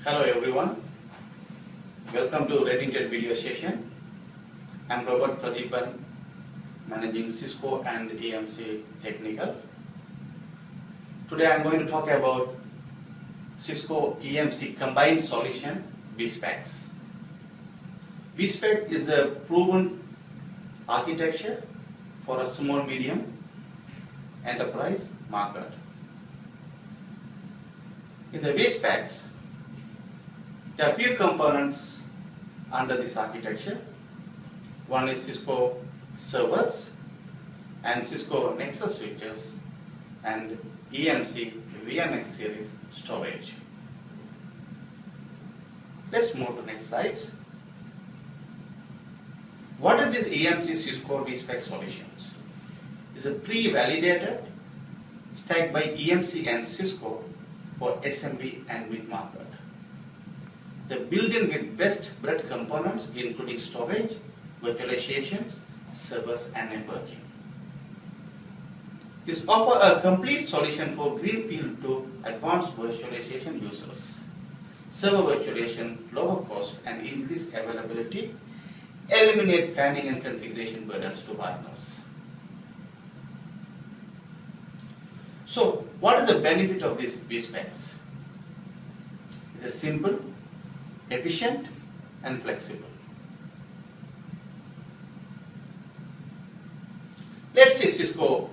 Hello everyone, welcome to Redington video session. I am Robert Pradeepan, managing Cisco and EMC Technical. Today I am going to talk about Cisco EMC combined solution VSPEX. VSPEX is a proven architecture for a small medium enterprise market. In the VSPEX, there are few components under this architecture. One is Cisco servers and Cisco Nexus switches and EMC VNX series storage. Let's move to next slide. What is this EMC Cisco VSPEX solutions? It's a pre-validated stacked by EMC and Cisco for SMB and mid-market. They're built in with best breadth components including storage, virtualizations, servers and networking. This offers a complete solution for greenfield to advanced virtualization users. Server virtualization, lower cost and increased availability, eliminate planning and configuration burdens to partners. So, what is the benefit of this VSPEX? It's a simple, efficient and flexible. Let's see Cisco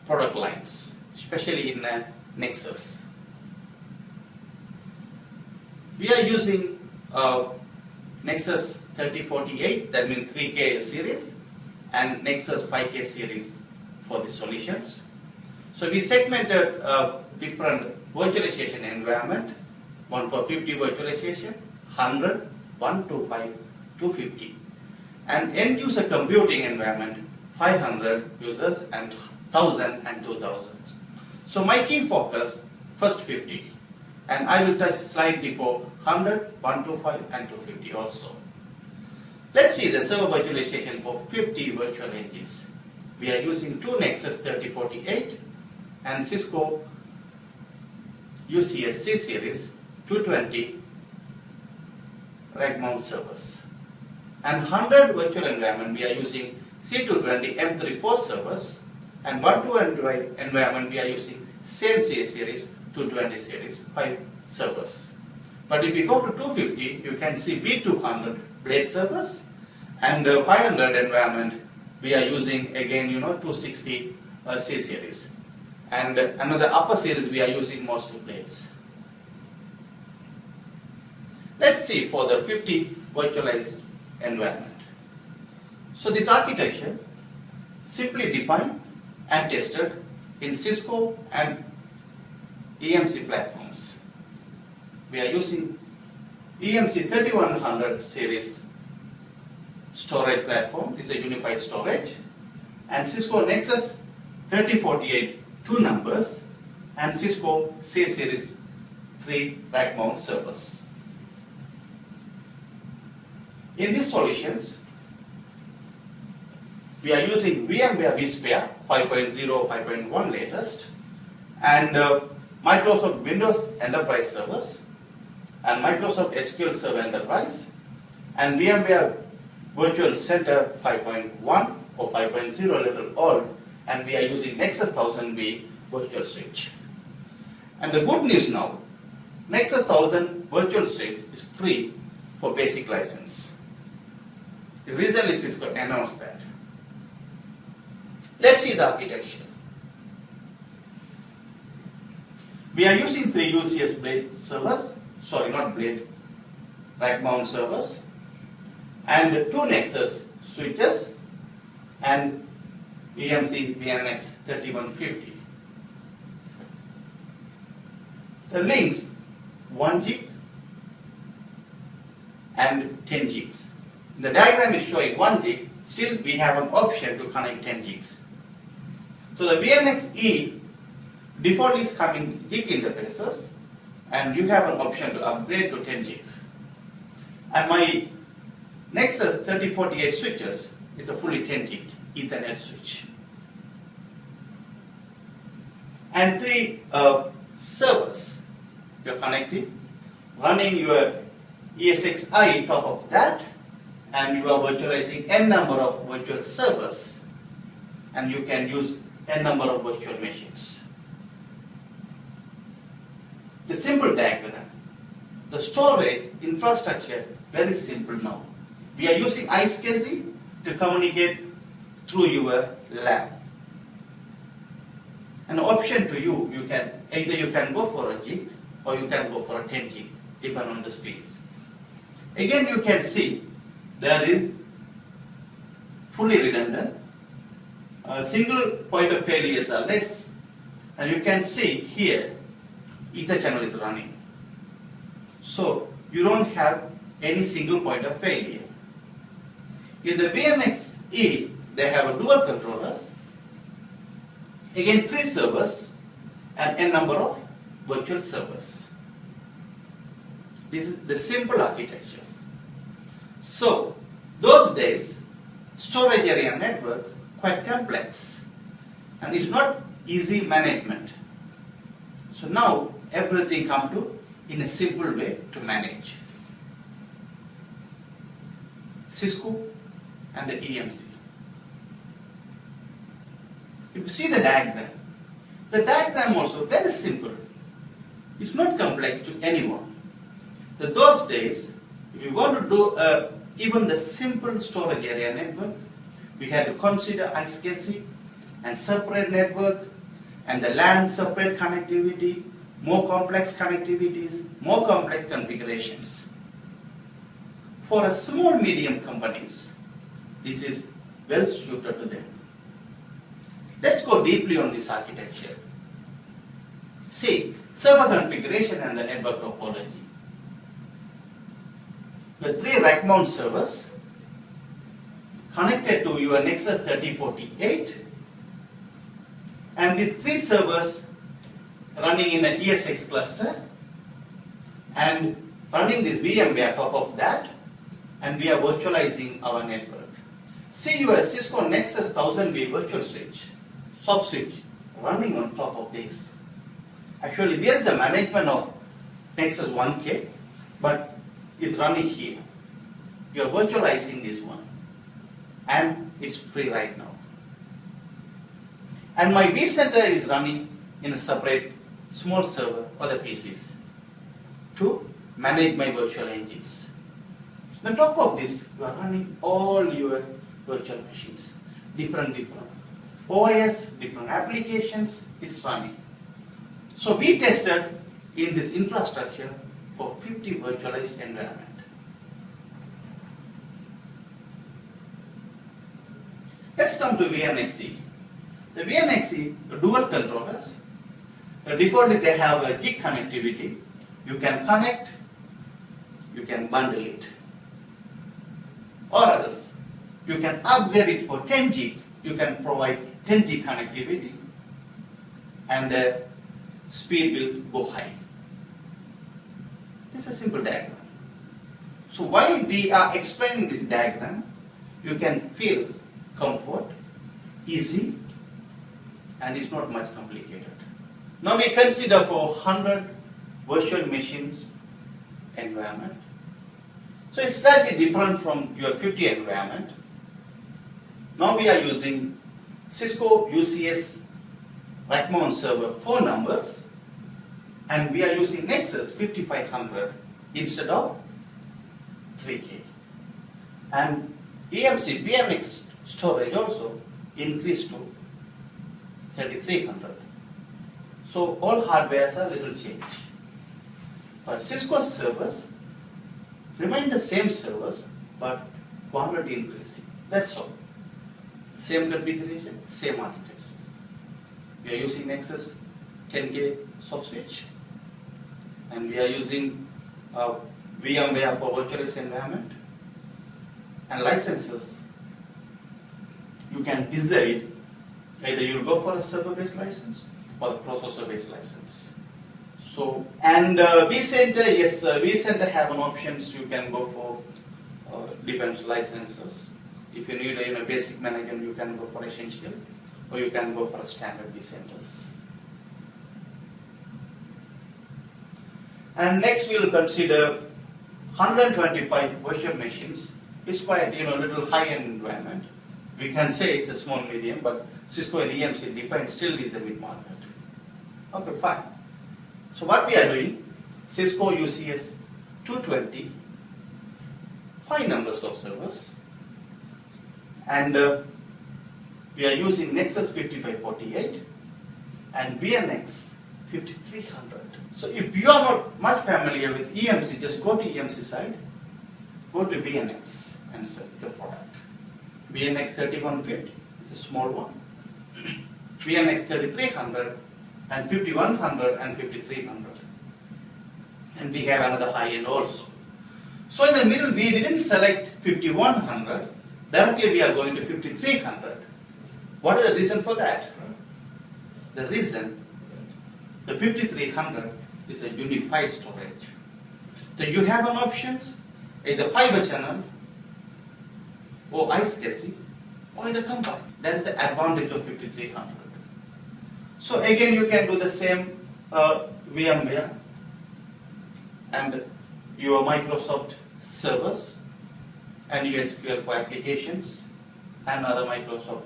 product lines, especially in Nexus. We are using Nexus 3048, that means 3K series, and Nexus 5K series for the solutions. So we segmented different virtualization environment. One for 50 virtualization, 100, 125, 250. And end user computing environment, 500 users and 1000 and 2000. So my key focus, first 50. And I will touch slightly for 100, 125 and 250 also. Let's see the server virtualization for 50 virtual edges. We are using two Nexus 3048 and Cisco UCS C series 220 rack mount servers. And 100 virtual environment we are using C220 M34 servers, and 125 environment we are using same C series 220 series 5 servers. But if we go to 250, you can see B200 blade servers, and 500 environment we are using again 260 C series, and another upper series we are using mostly blades. Let's see for the 50 virtualized environment. So this architecture simply defined and tested in Cisco and EMC platforms. We are using EMC 3100 series storage platform. It's a unified storage, and Cisco Nexus 3048 two numbers, and Cisco C series 3 rack mount servers. In these solutions, we are using VMware vSphere 5.0, 5.1 latest, and Microsoft Windows Enterprise servers, and Microsoft SQL Server Enterprise, and VMware Virtual Center 5.1 or 5.0 little old, and we are using Nexus 1000B virtual switch. And the good news now, Nexus 1000 virtual switch is free for basic license. Recently Cisco announced that. Let's see the architecture. We are using 3 UCS blade servers, rack mount servers, and 2 Nexus switches, and EMC VNX 3150. The links 1 gig and 10 gigs. The diagram is showing 1 gig, still we have an option to connect 10 gigs. So the VNX-E default is coming gig interfaces, and you have an option to upgrade to 10 gig. And my Nexus 3048 switches is a fully 10 gig Ethernet switch. And 3 servers we are connecting. running your ESXi top of that, and you are virtualizing n number of virtual servers, and you can use n number of virtual machines. The simple diagram. The storage infrastructure, very simple now. We are using iSCSI to communicate through your LAN. An option to you, either you can go for a gig or you can go for a 10 gig, depending on the speeds. Again, you can see there is fully redundant. Single point of failures are less, and you can see here Ether channel is running. So you don't have any single point of failure. In the VMXE, they have a dual controllers, again 3 servers and n number of virtual servers. This is the simple architectures. So those days, storage area network quite complex, and it's not easy management. So now everything come to in a simple way to manage. Cisco and the EMC. If you see the diagram also very simple. It's not complex to anyone. So those days, if you want to do even the simple storage area network, we had to consider iSCSI and separate network and the LAN separate connectivity, more complex connectivities, more complex configurations. For a small medium companies, this is well suited to them. Let's go deeply on this architecture. See, server configuration and the network topology. The 3 rack mount servers connected to your Nexus 3048, and these 3 servers running in an ESX cluster and running this VMware top of that, and we are virtualizing our network. See your Cisco Nexus 1000V virtual switch, sub switch running on top of this. Actually, there is a management of Nexus 1K, but it's running here. You are virtualizing this one, and it's free right now. And my vCenter is running in a separate small server or the PCs to manage my virtual engines. On top of this, you are running all your virtual machines, different OS, different applications, it's running. So we tested in this infrastructure for 50 virtualized environment. Let's come to VMXE. The VMXE, the dual controllers, the default they have a gig connectivity. You can connect, you can bundle it. Or else, you can upgrade it for 10 gig, you can provide 10 gig connectivity, and the speed will go high. This is a simple diagram. So while we are explaining this diagram, you can feel comfort, easy, and it's not much complicated. Now we consider for 100 virtual machines environment. So it's slightly different from your 50 environment. Now we are using Cisco UCS rack mount server 4 numbers, and we are using Nexus 5500 instead of 3K. And EMC VMX storage also increased to 3300. So all hardwares are little changed. But Cisco servers remain the same servers, but quality increasing. That's all. Same configuration, same architecture. We are using Nexus 10K sub switch, and we are using VMware for virtualized environment. And licenses, you can decide either you'll go for a server-based license or the processor-based license. So, and vCenter, yes, vCenter have an options. You can go for different licenses. If you need a basic management, you can go for essential, or you can go for a standard vCenters. And next we will consider 125 virtual machines. It's quite little high-end environment. We can say it's a small medium, but Cisco and EMC defined still is a mid-market. Okay, fine. So what we are doing, Cisco UCS 220, 5 numbers of servers, and we are using Nexus 5548 and BNX 5300. So if you are not much familiar with EMC, just go to EMC side, go to BNX and select the product. BNX 3150 is a small one. BNX 3300 and 5100 and 5300. And we have another high end also. So in the middle we didn't select 5100, directly we are going to 5300. What is the reason for that? The reason, the 5300 is a unified storage. So you have an option, either fiber channel or ISCSI or either combined. That is the advantage of 5300. So again you can do the same VMware and your Microsoft servers and your SQL for applications and other Microsoft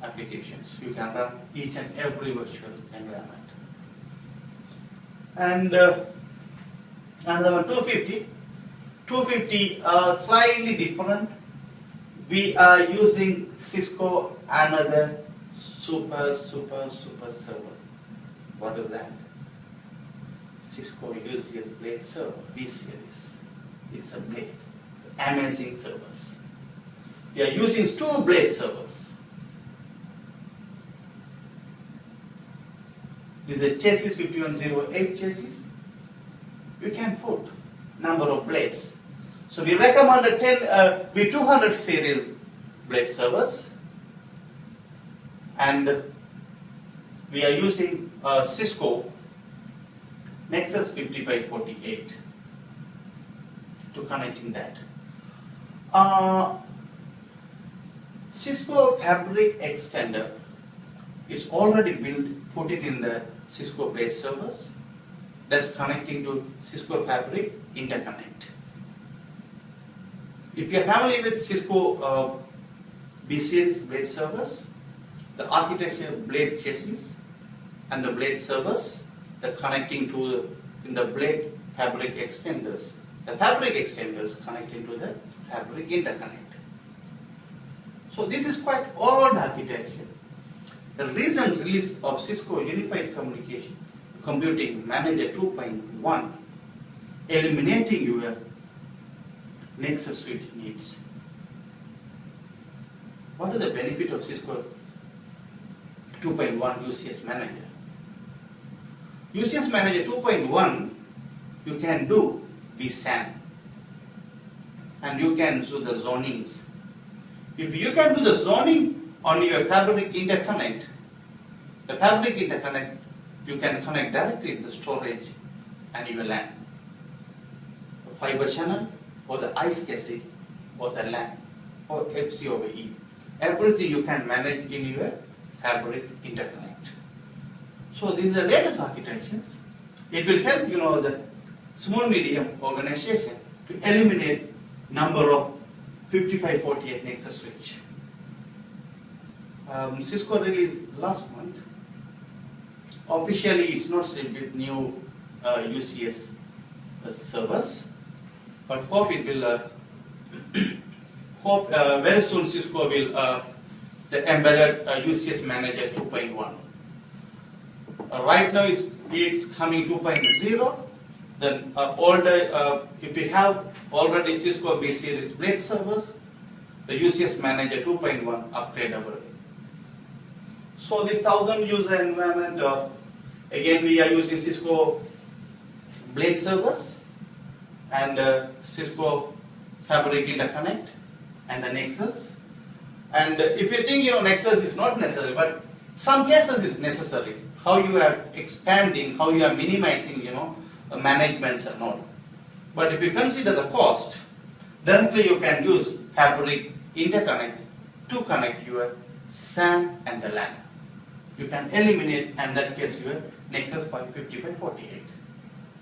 applications. You can run each and every virtual environment. And another one, 250. 250 slightly different. We are using Cisco another super server. What is that? Cisco UCS Blade server, B series. It's a Blade. Amazing servers. We are using 2 Blade servers. This is a chassis 5108 chassis. You can put number of blades. So we recommend a 200 series blade servers, and we are using Cisco Nexus 5548 to connecting that. Cisco Fabric Extender is already built, put it in the Cisco blade servers. That's connecting to Cisco Fabric Interconnect. If you are familiar with Cisco B series blade servers, the architecture blade chassis and the blade servers, the connecting to in the blade fabric extenders. The fabric extenders connecting to the fabric interconnect. So this is quite old architecture. The recent release of Cisco Unified Computing Manager 2.1 eliminating your Nexus suite needs. What is the benefit of Cisco 2.1 UCS Manager? UCS Manager 2.1, you can do vSAN and you can do the zonings. If you can do the zoning on your fabric interconnect, the fabric interconnect, you can connect directly to the storage and your LAN. The fiber channel or the ISCSI or the LAN or FC over E. Everything you can manage in your fabric interconnect. So these are latest architectures. It will help the small medium organization to eliminate number of 5548 Nexus switch. Cisco released last month. Officially, it's not shipped with new UCS servers, but hope it will. Very soon Cisco will the embedded UCS Manager 2.1. Right now it's coming 2.0. Then older, if we have already Cisco B series blade servers, the UCS Manager 2.1 upgradable. So this 1000 user environment, again we are using Cisco blade servers and Cisco Fabric Interconnect and the Nexus. And if you think Nexus is not necessary, but some cases is necessary. How you are expanding, how you are minimizing, managements and all. But if you consider the cost, directly you can use Fabric Interconnect to connect your SAN and the LAN. You can eliminate, in that case, your Nexus 5548.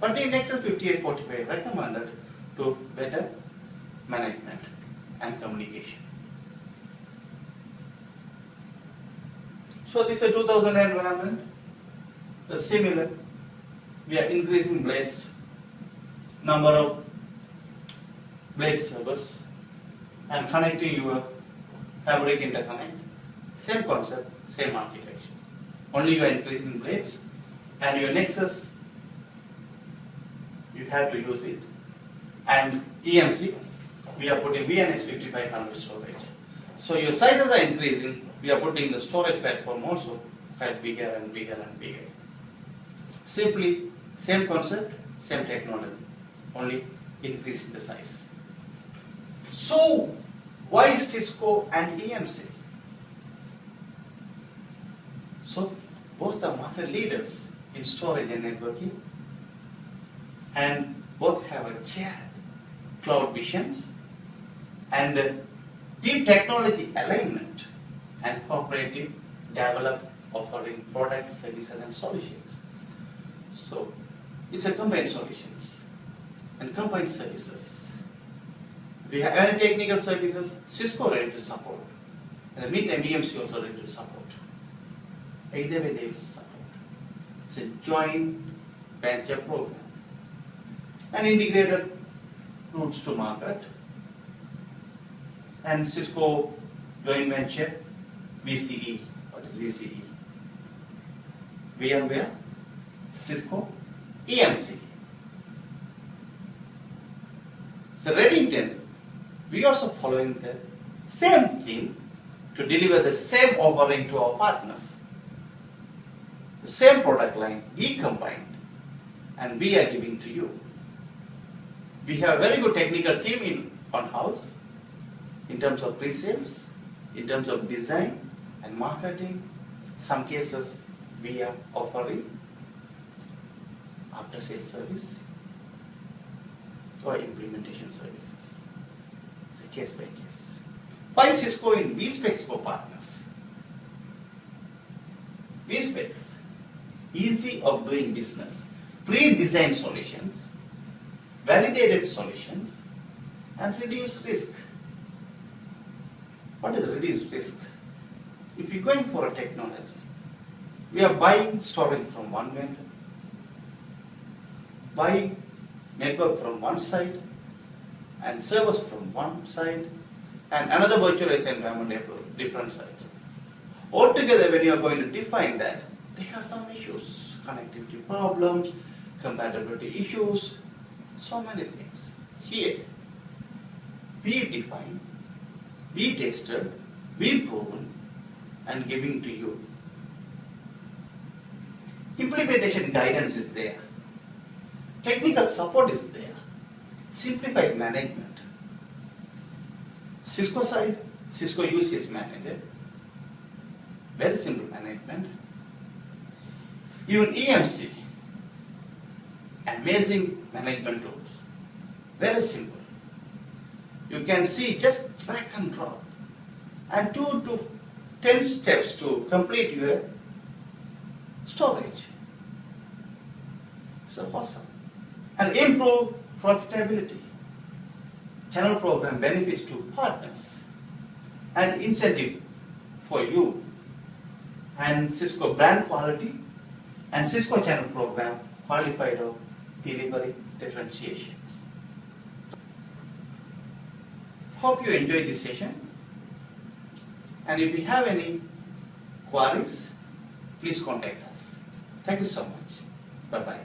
But in Nexus 5845 recommended to better management and communication. So this is a 2000 environment. The similar, we are increasing blades, number of blade servers, and connecting your fabric interconnect. Same concept, same architecture. Only you are increasing blades, and your Nexus, you have to use it. And EMC, we are putting VNS 5500 storage. So your sizes are increasing, we are putting the storage platform also quite bigger and bigger and bigger. Simply, same concept, same technology, only increasing the size. So, why Cisco and EMC? So, both are market leaders in storage and networking, and both have a shared cloud visions and deep technology alignment and cooperative develop offering products, services and solutions. So it's a combined solutions and combined services. We have any technical services, Cisco ready to support. In the meantime, EMC also ready to support. Either way they will support. It's a joint venture program. And integrated routes to market. And Cisco joint venture, VCE. What is VCE? VMware, Cisco, EMC. So Redington, we also following the same theme to deliver the same offering to our partners. The same product line we combined and we are giving to you. We have a very good technical team on-house in terms of pre-sales, in terms of design and marketing. Some cases we are offering after-sales service or implementation services. It's a case by case. Why Cisco in VSPEX for partners? VSPEX, easy of doing business, pre-designed solutions, validated solutions, and reduce risk. What is reduced risk? If you're going for a technology, we are buying storage from one vendor, buying network from one side, and servers from one side, and another virtualized environment from different sides. Altogether, when you are going to define that, they have some issues, connectivity problems, compatibility issues, so many things. Here, we define, we tested, we proven, and giving to you. Implementation guidance is there. Technical support is there. Simplified management. Cisco side, Cisco UC manager. Very simple management. Even EMC, amazing management tools. Very simple. You can see just drag and drop. And 2 to 10 steps to complete your storage. So awesome. And improve profitability. Channel program benefits to partners. And incentive for you. And Cisco brand quality. And Cisco channel program qualified of delivery differentiations. Hope you enjoyed this session. And if you have any queries, please contact us. Thank you so much. Bye-bye.